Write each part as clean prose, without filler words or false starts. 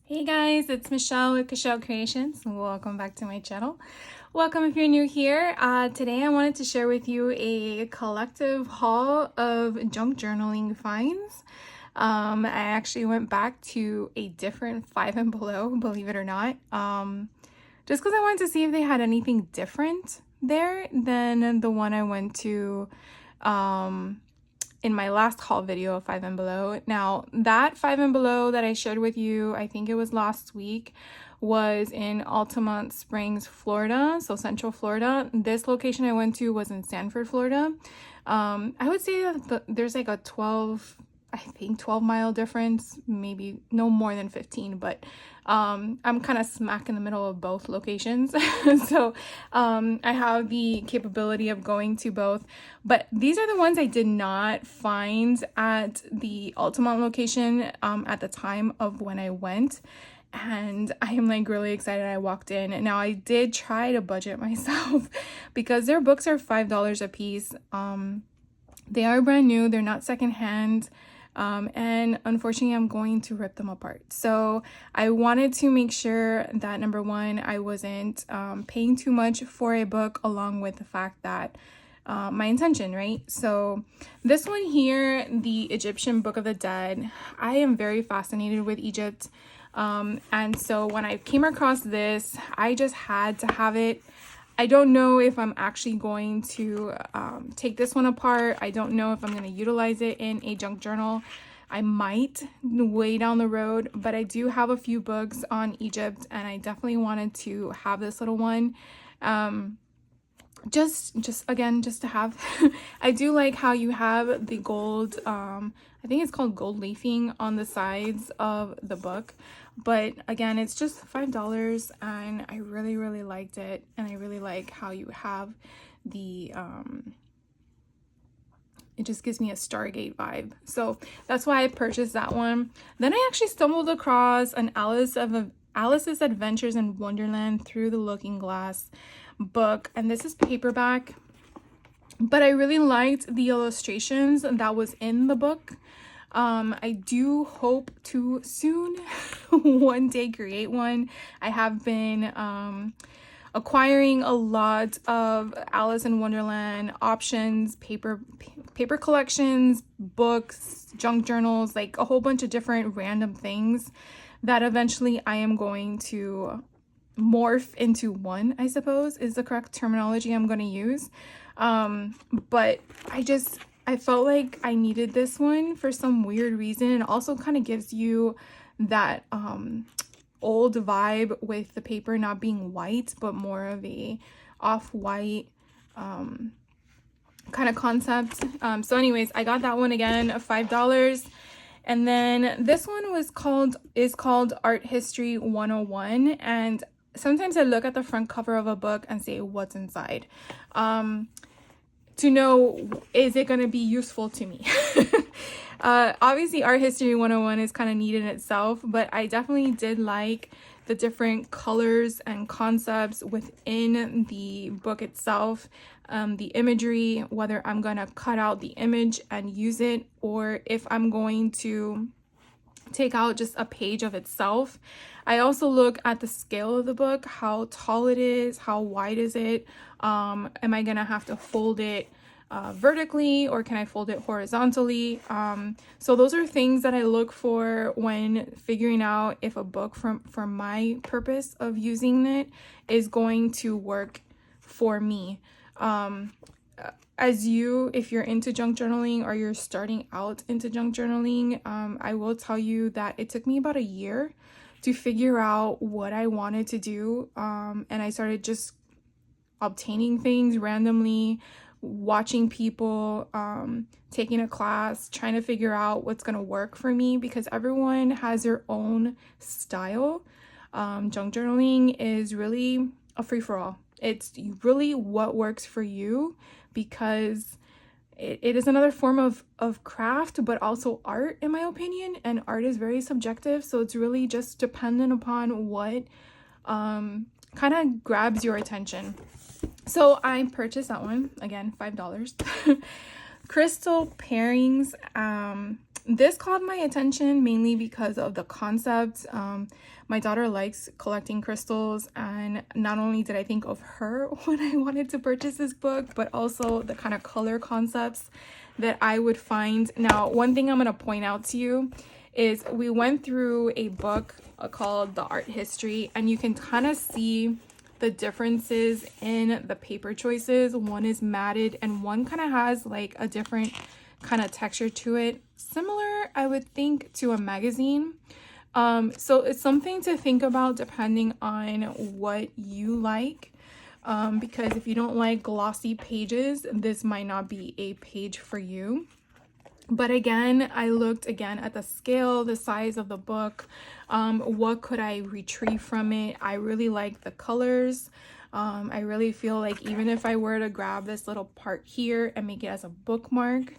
Hey guys, it's Michelle with Michelle Creations. Welcome back to my channel. Welcome if you're new here. Today I wanted to share with you a collective haul of junk journaling finds. I actually went back to a different Five and Below, believe it or not, just because I wanted to see if they had anything different there than the one I went to in my last haul video of Five and Below. Now, that Five and Below that I shared with you, I think it was last week, was in Altamont Springs, Florida, so Central Florida. This location I went to was in Sanford, Florida. I would say that there's like a 12 mile difference, maybe no more than 15, but I'm kind of smack in the middle of both locations. So I have the capability of going to both, but these are the ones I did not find at the Altamont location at the time of when I went. And I am like really excited I walked in. Now I did try to budget myself because their books are $5 a piece. They are brand new, they're not secondhand. And unfortunately, I'm going to rip them apart. So I wanted to make sure that number one, I wasn't paying too much for a book, along with the fact that my intention, right? So this one here, the Egyptian Book of the Dead, I am very fascinated with Egypt. And so when I came across this, I just had to have it. I don't know if I'm actually going to take this one apart. I don't know if I'm going to utilize it in a junk journal. I might way down the road, but I do have a few books on Egypt, and I definitely wanted to have this little one. Just to have. I do like how you have the gold, I think it's called gold leafing on the sides of the book. But again, it's just $5 and I really liked it. And I really like how you have the, it just gives me a Stargate vibe. So that's why I purchased that one. Then I actually stumbled across an Alice's Adventures in Wonderland Through the Looking Glass book. And this is paperback. But I really liked the illustrations that was in the book. I do hope to soon one day create one. I have been acquiring a lot of Alice in Wonderland options, paper collections, books, junk journals, like a whole bunch of different random things that eventually I am going to morph into one, I suppose is the correct terminology I'm going to use. But I felt like I needed this one for some weird reason. It also kind of gives you that old vibe with the paper not being white, but more of a off-white kind of concept. So anyways, I got that one again of $5. And then this one is called Art History 101. And sometimes I look at the front cover of a book and say, what's inside? To know, is it going to be useful to me? Obviously, Art History 101 is kind of neat in itself, but I definitely did like the different colors and concepts within the book itself. The imagery, whether I'm going to cut out the image and use it, or if I'm going to take out just a page of itself. I also look at the scale of the book, how tall it is, how wide is it, am I gonna have to fold it vertically, or can I fold it horizontally? So those are things that I look for when figuring out if a book for my purpose of using it is going to work for me. If you're into junk journaling or you're starting out into junk journaling, I will tell you that it took me about a year to figure out what I wanted to do. And I started just obtaining things randomly, watching people, taking a class, trying to figure out what's going to work for me, because everyone has their own style. Junk journaling is really a free-for-all. It's really what works for you, because it is another form of craft, but also art, in my opinion. And art is very subjective. So it's really just dependent upon what kind of grabs your attention. So I purchased that one, again, $5. Crystal Pairings. This caught my attention mainly because of the concept. My daughter likes collecting crystals, and not only did I think of her when I wanted to purchase this book, but also the kind of color concepts that I would find. Now, one thing I'm going to point out to you is we went through a book called The Art History, and you can kind of see the differences in the paper choices. One is matted and one kind of has like a different kind of texture to it, similar I would think to a magazine. So it's something to think about depending on what you like, because if you don't like glossy pages, this might not be a page for you. But again, I looked again at the scale, the size of the book, what could I retrieve from it. I really like the colors. I really feel like even if I were to grab this little part here and make it as a bookmark,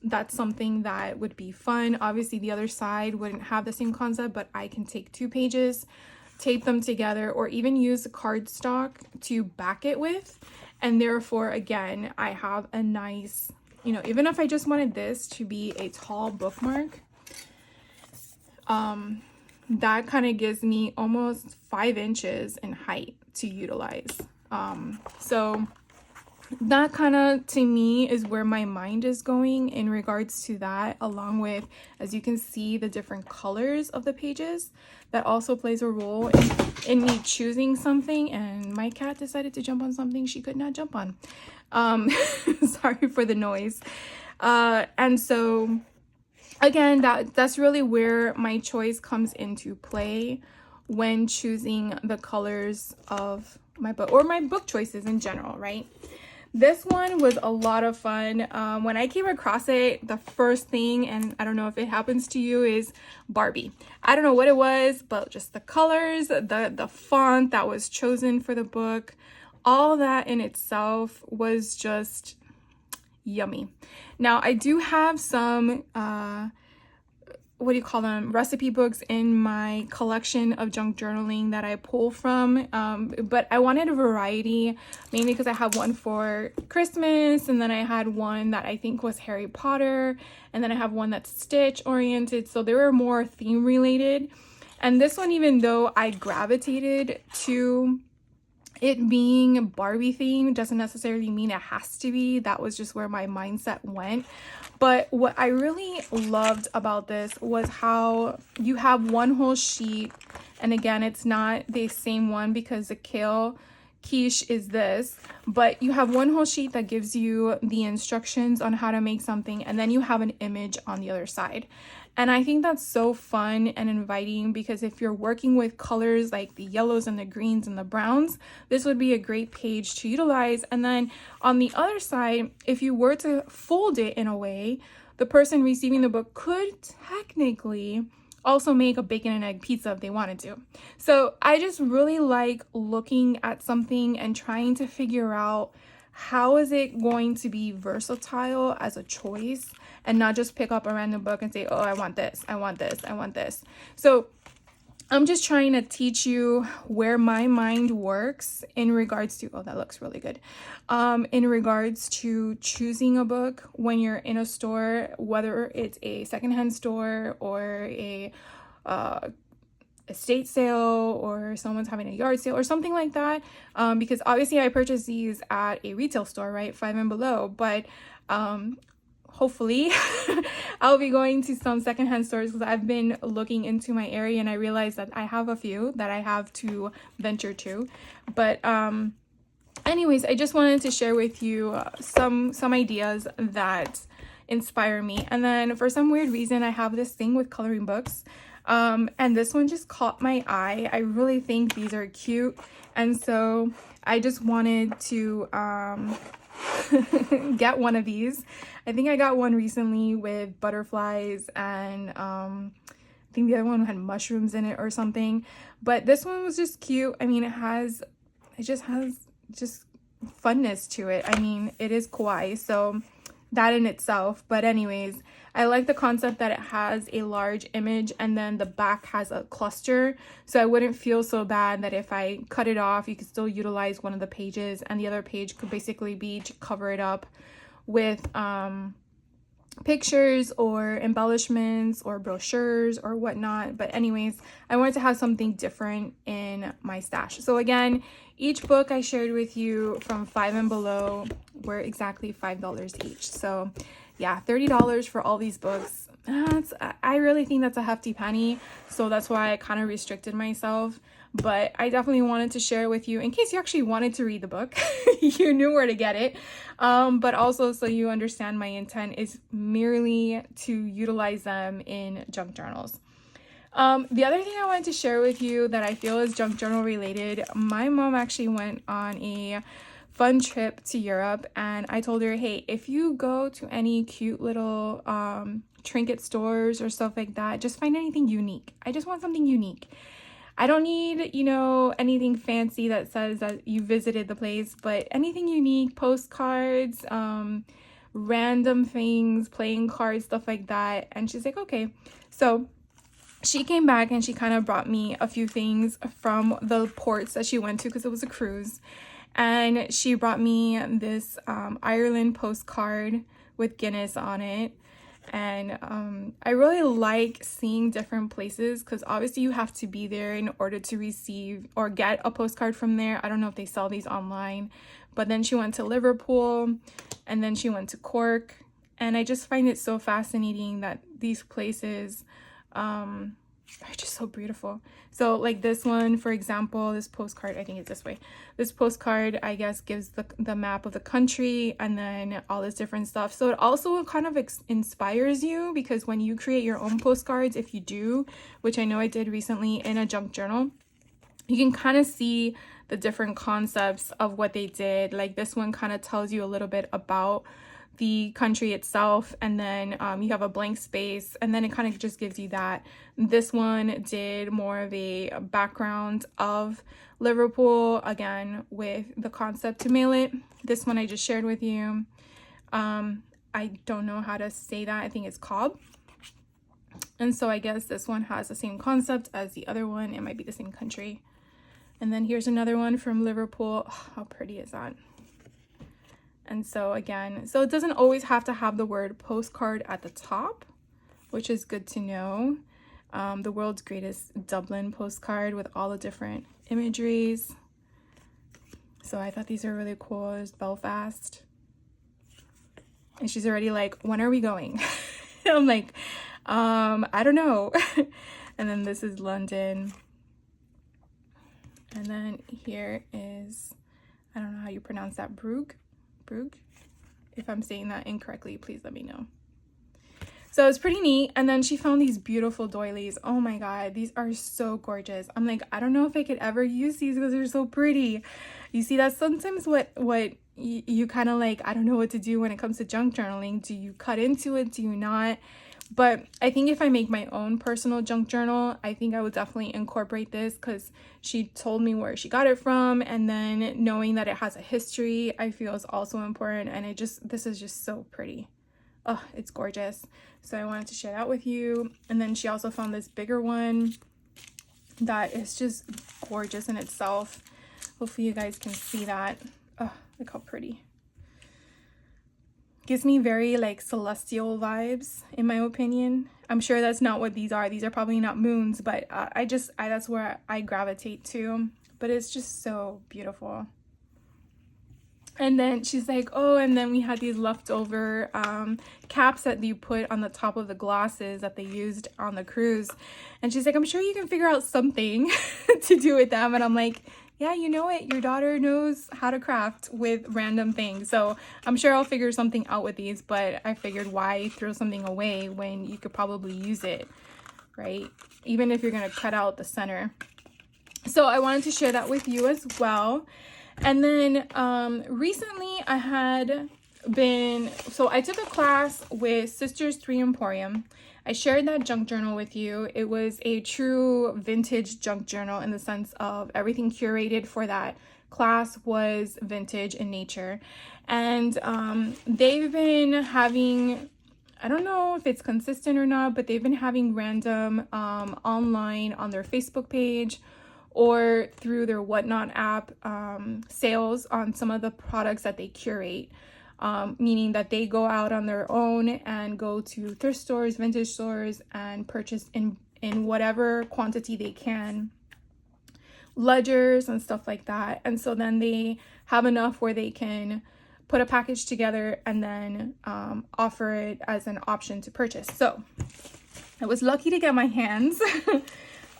that's something that would be fun. Obviously the other side wouldn't have the same concept, but I can take 2 pages, tape them together, or even use cardstock to back it with, and therefore again I have a nice, you know, even if I just wanted this to be a tall bookmark, that kind of gives me almost 5 inches in height to utilize. So that kind of, to me, is where my mind is going in regards to that, along with, as you can see, the different colors of the pages. That also plays a role in me choosing something. And my cat decided to jump on something she could not jump on. Sorry for the noise. And so again, that's really where my choice comes into play when choosing the colors of my book, or my book choices in general, right? This one was a lot of fun. When I came across it, the first thing, and I don't know if it happens to you, is Barbie. I don't know what it was, but just the colors, the font that was chosen for the book, all that in itself was just yummy. Now, I do have some what do you call them, recipe books in my collection of junk journaling that I pull from, but I wanted a variety, mainly because I have one for Christmas, and then I had one that I think was Harry Potter, and then I have one that's Stitch oriented, so they were more theme related. And this one, even though I gravitated to it being Barbie themed, doesn't necessarily mean it has to be. That was just where my mindset went. But what I really loved about this was how you have one whole sheet, and again, it's not the same one because the kale quiche is this, but you have one whole sheet that gives you the instructions on how to make something, and then you have an image on the other side. And I think that's so fun and inviting, because if you're working with colors like the yellows and the greens and the browns, this would be a great page to utilize. And then on the other side, if you were to fold it in a way, the person receiving the book could technically also make a bacon and egg pizza if they wanted to. So I just really like looking at something and trying to figure out how is it going to be versatile as a choice, and not just pick up a random book and say, oh, I want this, I want this, I want this. So I'm just trying to teach you where my mind works in regards to, oh, that looks really good. In regards to choosing a book when you're in a store, whether it's a secondhand store or a estate sale, or someone's having a yard sale or something like that, because obviously I purchased these at a retail store, right, 5 and below, but hopefully I'll be going to some secondhand stores, because I've been looking into my area and I realized that I have a few that I have to venture to. But anyways, I just wanted to share with you some ideas that inspire me. And then for some weird reason, I have this thing with coloring books. And this one just caught my eye. I really think these are cute, and so I just wanted to get one of these. I think I got one recently with butterflies, and I think the other one had mushrooms in it or something, but this one was just cute. I mean, it just has funness to it. I mean, it is kawaii, so that in itself. But anyways, I like the concept that it has a large image and then the back has a cluster, so I wouldn't feel so bad that if I cut it off, you could still utilize one of the pages, and the other page could basically be to cover it up with pictures or embellishments or brochures or whatnot. But anyways, I wanted to have something different in my stash. So again, each book I shared with you from 5 and below were exactly $5 each. So yeah, $30 for all these books. I really think that's a hefty penny. So that's why I kind of restricted myself. But I definitely wanted to share it with you in case you actually wanted to read the book. You knew where to get it. But also so you understand my intent is merely to utilize them in junk journals. The other thing I wanted to share with you that I feel is junk journal related, my mom actually went on a fun trip to Europe, and I told her, hey, if you go to any cute little trinket stores or stuff like that, just find anything unique. I just want something unique. I don't need, anything fancy that says that you visited the place, but anything unique, postcards, random things, playing cards, stuff like that. And she's like, okay. So she came back and she kind of brought me a few things from the ports that she went to because it was a cruise. And she brought me this Ireland postcard with Guinness on it. And I really like seeing different places because obviously you have to be there in order to receive or get a postcard from there. I don't know if they sell these online, but then she went to Liverpool and then she went to Cork. And I just find it so fascinating that these places are just so beautiful. So like this one, for example, this postcard, I think it's this way. This postcard, I guess, gives the map of the country and then all this different stuff. So it also kind of inspires you because when you create your own postcards, if you do, which I know I did recently in a junk journal, you can kind of see the different concepts of what they did. Like this one kind of tells you a little bit about the country itself, and then you have a blank space, and then it kind of just gives you that. This one did more of a background of Liverpool, again with the concept to mail it. This one I just shared with you. I don't know how to say that. I think it's Cobb. And so I guess this one has the same concept as the other one. It might be the same country. And then here's another one from Liverpool. Oh, how pretty is that? And so again, so it doesn't always have to have the word postcard at the top, which is good to know. The world's greatest Dublin postcard with all the different imageries. So I thought these are really cool. There's Belfast. And she's already like, when are we going? I'm like, I don't know. And then this is London. And then here is, I don't know how you pronounce that, Brugge. If I'm saying that incorrectly, please let me know. So it's pretty neat. And then she found these beautiful doilies. Oh my god, these are so gorgeous. I'm like, I don't know if I could ever use these because they're so pretty. You see, that's sometimes what you kind of like, I don't know what to do when it comes to junk journaling. Do you cut into it? Do you not? But I think if I make my own personal junk journal, I think I would definitely incorporate this because she told me where she got it from, and then knowing that it has a history, I feel is also important. And this is just so pretty. Oh, it's gorgeous. So I wanted to share that with you. And then she also found this bigger one that is just gorgeous in itself. Hopefully you guys can see that. Oh, look how pretty. Gives me very like celestial vibes, in my opinion. I'm sure that's not what these are. These are probably not moons, but that's where I gravitate to. But it's just so beautiful. And then she's like, oh, and then we had these leftover caps that you put on the top of the glasses that they used on the cruise. And she's like, I'm sure you can figure out something to do with them. And I'm like, yeah, you know it. Your daughter knows how to craft with random things. So I'm sure I'll figure something out with these, but I figured why throw something away when you could probably use it, right? Even if you're going to cut out the center. So I wanted to share that with you as well. And then recently I took a class with Sisters 3 Emporium. I shared that junk journal with you. It was a true vintage junk journal in the sense of everything curated for that class was vintage in nature. And they've been having, I don't know if it's consistent or not, but they've been having random online on their Facebook page or through their Whatnot app sales on some of the products that they curate. meaning that they go out on their own and go to thrift stores, vintage stores, and purchase in whatever quantity they can, ledgers and stuff like that. And so then they have enough where they can put a package together and then offer it as an option to purchase. So I was lucky to get my hands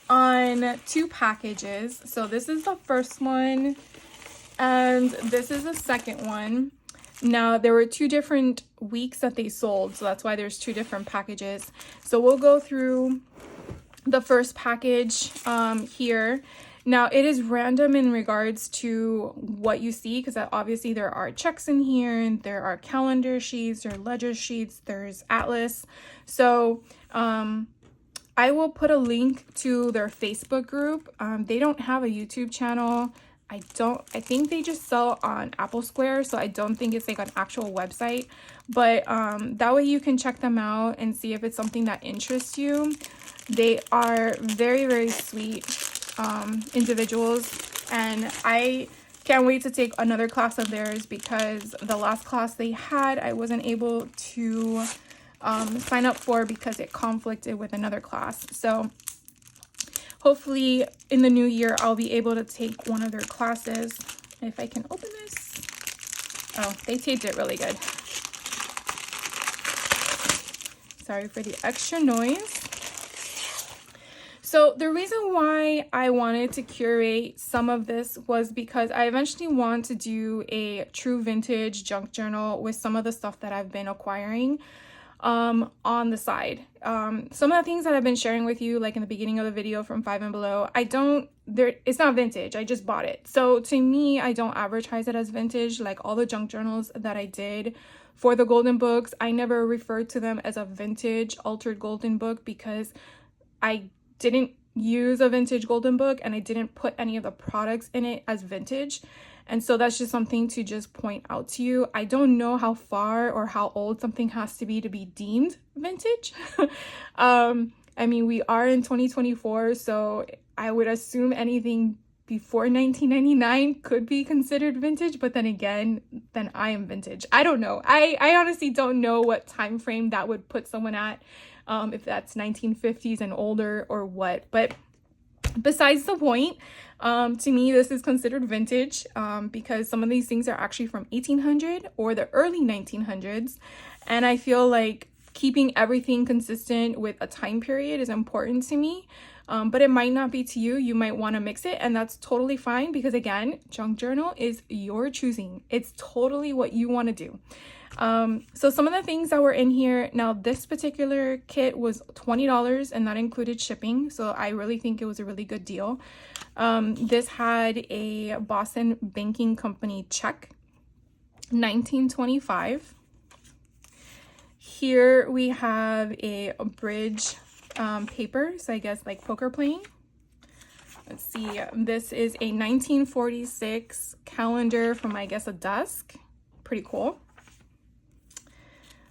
on 2 packages. So this is the first one and this is the second one. Now there were 2 different weeks that they sold, so that's why there's 2 different packages. So we'll go through the first package here. Now it is random in regards to what you see, because obviously there are checks in here and there are calendar sheets, there are ledger sheets, there's atlas. So I will put a link to their Facebook group. They don't have a YouTube channel. I think they just sell on Apple Square, so I don't think it's like an actual website, but that way you can check them out and see if it's something that interests you. They are very, very sweet individuals, and I can't wait to take another class of theirs, because the last class they had I wasn't able to sign up for because it conflicted with another class. So hopefully in the new year I'll be able to take one of their classes. If I can open this. Oh, they taped it really good. Sorry for the extra noise. So the reason why I wanted to curate some of this was because I eventually want to do a true vintage junk journal with some of the stuff that I've been acquiring on the side. Some of the things that I've been sharing with you, like in the beginning of the video from 5 and Below, it's not vintage. I just bought it. So to me, I don't advertise it as vintage. Like all the junk journals that I did for the golden books, I never referred to them as a vintage altered golden book, because I didn't use a vintage golden book and I didn't put any of the products in it as vintage. And so that's just something to just point out to you. I don't know how far or how old something has to be deemed vintage. I mean, we are in 2024, so I would assume anything before 1999 could be considered vintage, but then again, then I am vintage. I don't know. I honestly don't know what time frame that would put someone at, if that's 1950s and older or what. But besides the point, to me, this is considered vintage because some of these things are actually from 1800 or the early 1900s. And I feel like keeping everything consistent with a time period is important to me. But it might not be to you. You might want to mix it, and that's totally fine, because again, junk journal is your choosing. It's totally what you want to do. So some of the things that were in here, now this particular kit was $20 and that included shipping. So I really think it was a really good deal. This had a Boston Banking Company check, 1925. Here we have a bridge paper, so I guess like poker playing. Let's see, this is a 1946 calendar from, I guess, a desk. Pretty cool.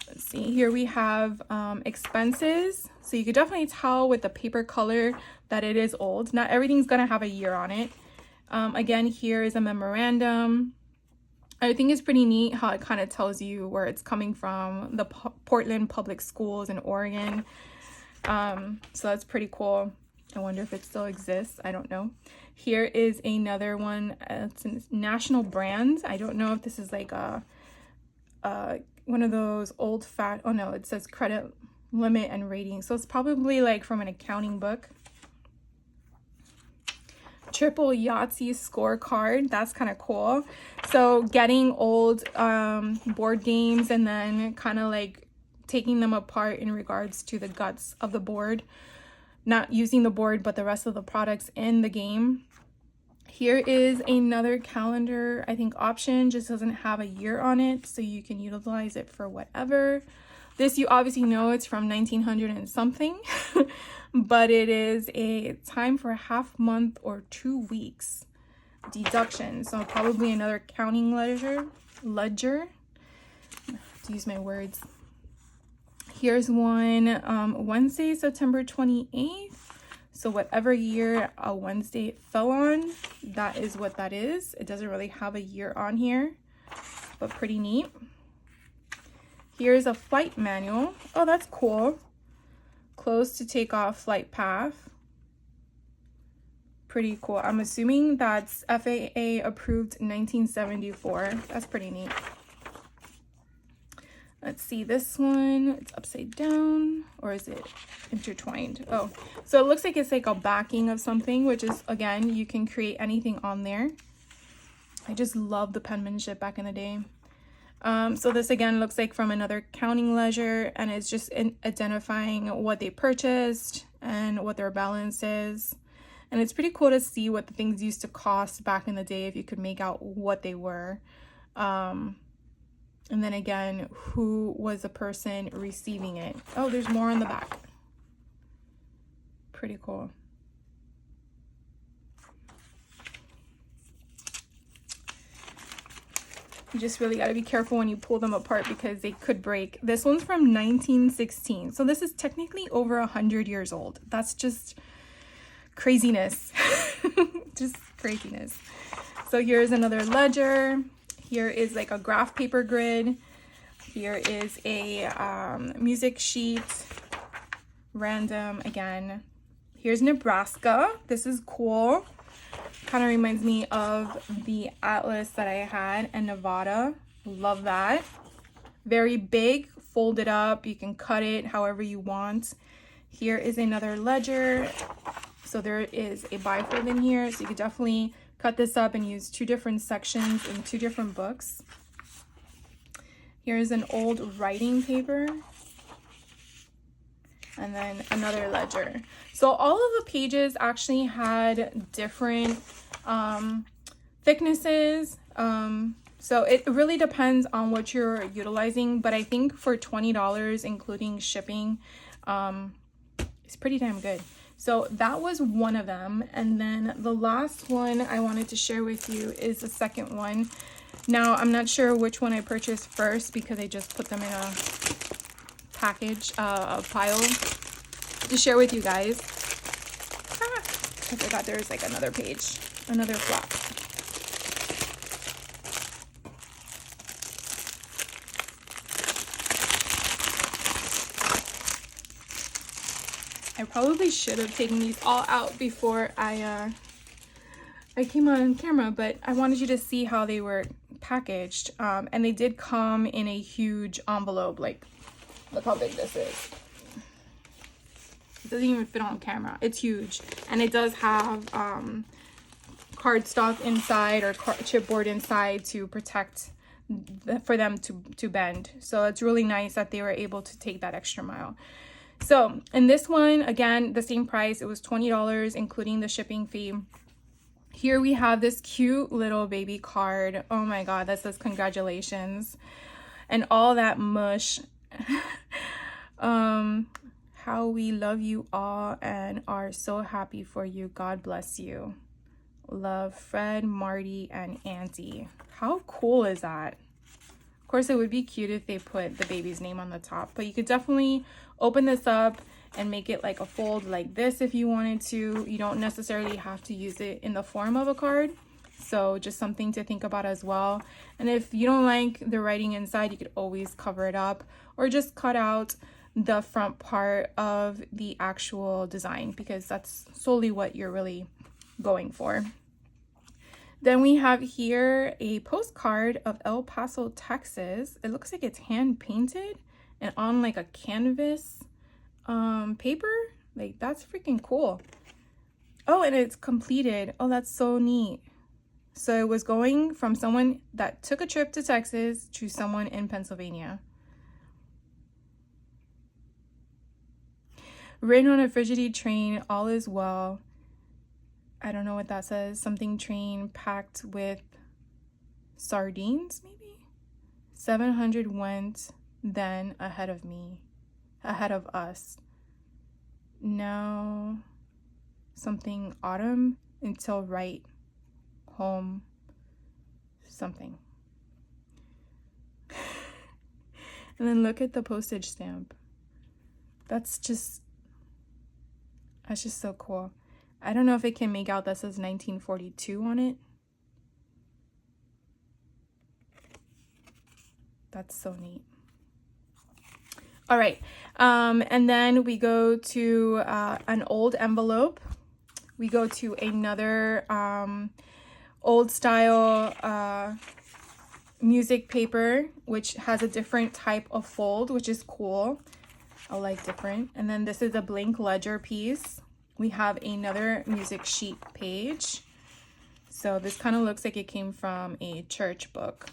Let's see, here we have expenses. So you could definitely tell with the paper color that it is old. Not everything's gonna have a year on it. Again, here is a memorandum. I think it's pretty neat how it kind of tells you where it's coming from, the Portland Public Schools in Oregon. So that's pretty cool. I wonder if it still exists. I don't know. Here is another one. It's a national brand. I don't know if this is like a one of those old oh no, it says credit limit and rating. So it's probably like from an accounting book. Triple Yahtzee scorecard. That's kind of cool. So getting old board games and then kind of like taking them apart in regards to the guts of the board, not using the board but the rest of the products in the game. Here is another calendar, I think option, just doesn't have a year on it, so you can utilize it for whatever. This, you obviously know it's from 1900 and something, but it is a time for a half month or 2 weeks deduction. So probably another counting ledger, to use my words. Here's one, Wednesday, September 28th. So whatever year a Wednesday it fell on, that is what that is. It doesn't really have a year on here, but pretty neat. Here's a flight manual. Oh, that's cool. Close to takeoff flight path. Pretty cool. I'm assuming that's FAA approved 1974. That's pretty neat. Let's see this one. It's upside down, or is it intertwined? Oh, so it looks like it's like a backing of something, which is, again, you can create anything on there. I just love the penmanship back in the day. So this again looks like from another counting ledger, and it's just identifying what they purchased and what their balance is. And it's pretty cool to see what the things used to cost back in the day if you could make out what they were. And then again, who was the person receiving it? Oh, there's more on the back. Pretty cool. You just really got to be careful when you pull them apart because they could break. This one's from 1916. So this is technically over 100 years old. That's just craziness. Just craziness. So here's another ledger. Here is like a graph paper grid. Here is a music sheet. Random again. Here's Nebraska. This is cool. Kind of reminds me of the atlas that I had in Nevada. Love that. Very big, folded up. You can cut it however you want. Here is another ledger. So there is a bifold in here. So you could definitely cut this up and use two different sections in two different books. Here's an old writing paper. And then another ledger. So all of the pages actually had different thicknesses. So it really depends on what you're utilizing. But I think for $20, including shipping, it's pretty damn good. So that was one of them. And then the last one I wanted to share with you is the second one. Now, I'm not sure which one I purchased first because I just put them in a package, a pile to share with you guys. I forgot there was like another page, another flap. I probably should have taken these all out before I came on camera, but I wanted you to see how they were packaged. And they did come in a huge envelope. Like, look how big this is. It doesn't even fit on camera. It's huge. And it does have cardstock inside or chipboard inside to protect for them to bend. So it's really nice that they were able to take that extra mile. So in this one, again, the same price. It was $20, including the shipping fee. Here we have this cute little baby card. Oh my God, that says congratulations. And all that mush. How we love you all and are so happy for you. God bless you. Love, Fred, Marty, and Auntie. How cool is that? Of course, it would be cute if they put the baby's name on the top, but you could definitely open this up and make it like a fold like this if you wanted to. You don't necessarily have to use it in the form of a card. So just something to think about as well. And if you don't like the writing inside, you could always cover it up or just cut out the front part of the actual design because that's solely what you're really going for. Then we have here a postcard of El Paso, Texas. It looks like it's hand painted and on like a canvas paper. Like, that's freaking cool. Oh, and it's completed. Oh, that's so neat. So it was going from someone that took a trip to Texas to someone in Pennsylvania. Written on a frigidity train, all is well. I don't know what that says. Something train packed with sardines, maybe? 700 went then ahead of me, ahead of us. Now something autumn until right home something. And then look at the postage stamp. That's just so cool. I don't know if it can make out that says 1942 on it. That's so neat. All right. And then we go to an old envelope. We go to another old style music paper, which has a different type of fold, which is cool. I like different. And then this is a blank ledger piece. We have another music sheet page. So this kind of looks like it came from a church book.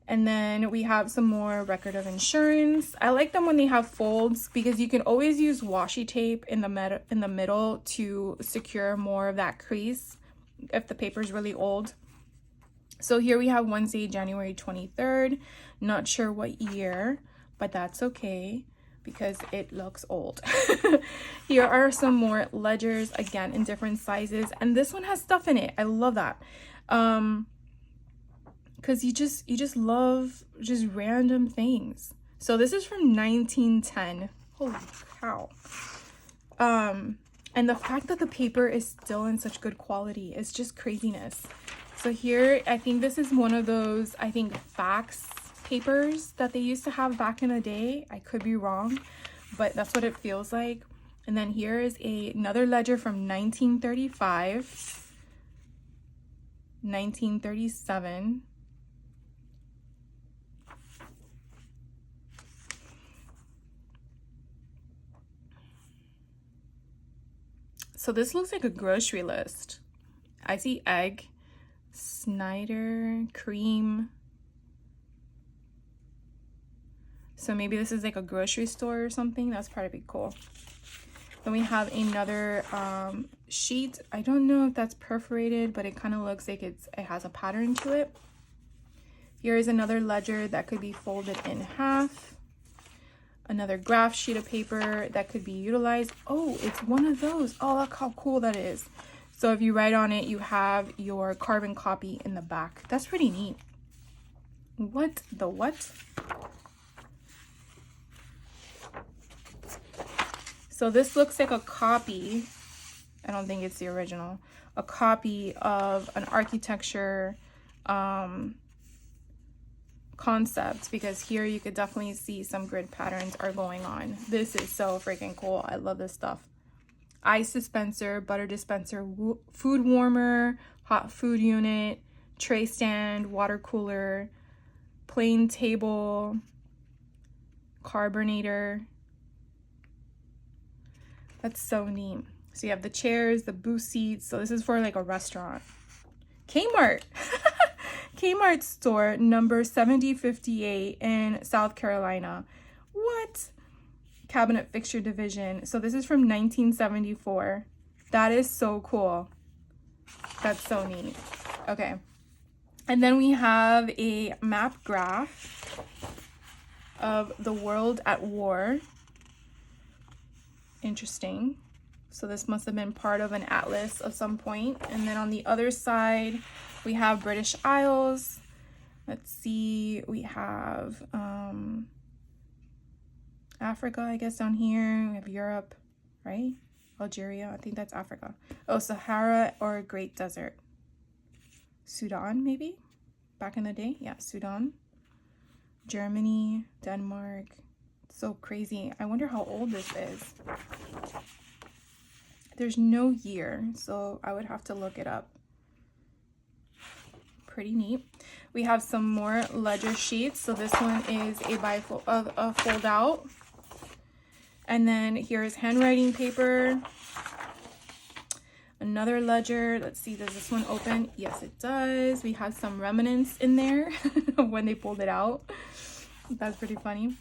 And then we have some more record of insurance. I like them when they have folds because you can always use washi tape in the middle to secure more of that crease if the paper is really old. So here we have Wednesday, January 23rd. Not sure what year, but that's okay because it looks old. Here are some more ledgers, again, in different sizes. And this one has stuff in it. I love that. Because you just love just random things. So this is from 1910. Holy cow. And the fact that the paper is still in such good quality is just craziness. So here, I think this is one of those, I think, fax papers that they used to have back in the day. I could be wrong, but that's what it feels like. And then here is another ledger from 1935, 1937. So this looks like a grocery list. I see egg, Snyder, cream. So maybe this is like a grocery store or something. That's probably cool. Then we have another sheet. I don't know if that's perforated, but it kind of looks like it has a pattern to it. Here is another ledger that could be folded in half. Another graph sheet of paper that could be utilized. Oh, it's one of those. Oh, look how cool that is. So if you write on it, you have your carbon copy in the back. That's pretty neat. What the what? So this looks like a copy. I don't think it's the original. A copy of an architecture concept, because here you could definitely see some grid patterns are going on. This is so freaking cool. I love this stuff. Ice dispenser, butter dispenser, food warmer, hot food unit, tray stand, water cooler, plain table, carbonator. That's so neat. So you have the chairs, the booth seats. So this is for like a restaurant. Kmart. Kmart store number 7058 in South Carolina. What? Cabinet fixture division. So this is from 1974. That is so cool. That's so neat. Okay. And then we have a map graph of the world at war. Interesting. So this must have been part of an atlas of some point. And then on the other side, we have British Isles. Let's see, we have Africa, I guess, down here. We have Europe, right? Algeria, I think that's Africa. Oh, Sahara or Great Desert. Sudan, maybe? Back in the day? Yeah, Sudan. Germany, Denmark. So crazy. I wonder how old this is. There's no year, so I would have to look it up. Pretty neat. We have some more ledger sheets. So this one is a fold out. And then here's handwriting paper. Another ledger. Let's see, does this one open? Yes, it does. We have some remnants in there when they pulled it out. That's pretty funny.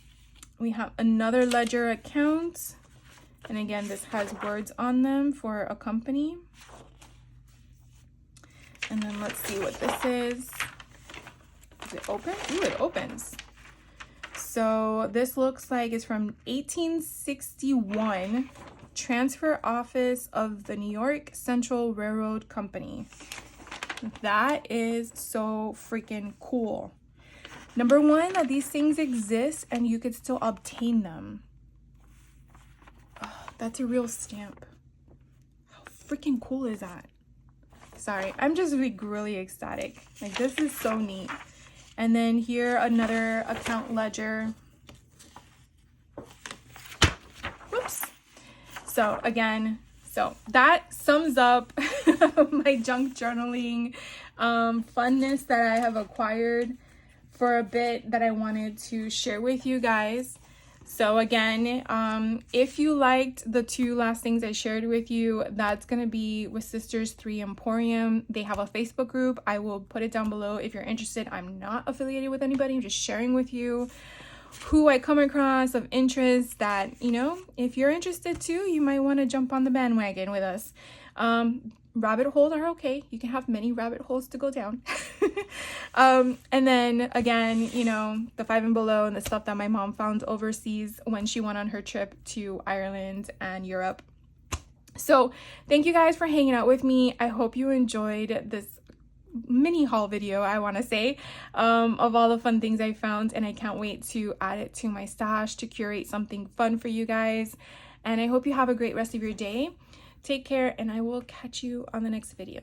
We have another ledger account. And again, this has words on them for a company. And then let's see what this is. Does it open? Ooh, it opens. So this looks like it's from 1861, Transfer Office of the New York Central Railroad Company. That is so freaking cool. Number one, that these things exist and you could still obtain them. Oh, that's a real stamp. How freaking cool is that? Sorry, I'm just like really ecstatic. Like, this is so neat. And then here, another account ledger. So again, so that sums up my junk journaling funness that I have acquired for a bit that I wanted to share with you guys. So again, if you liked the 2 last things I shared with you, that's going to be with Sisters 3 Emporium. They have a Facebook group. I will put it down below if you're interested. I'm not affiliated with anybody. I'm just sharing with you who I come across of interest that, you know, if you're interested too, you might want to jump on the bandwagon with us. Rabbit holes are okay. You can have many rabbit holes to go down. And then again, you know, the 5 and below and the stuff that my mom found overseas when she went on her trip to Ireland and Europe. So thank you guys for hanging out with me. I hope you enjoyed this mini haul video, I want to say, of all the fun things I found, and I can't wait to add it to my stash to curate something fun for you guys. And I hope you have a great rest of your day. Take care, and I will catch you on the next video.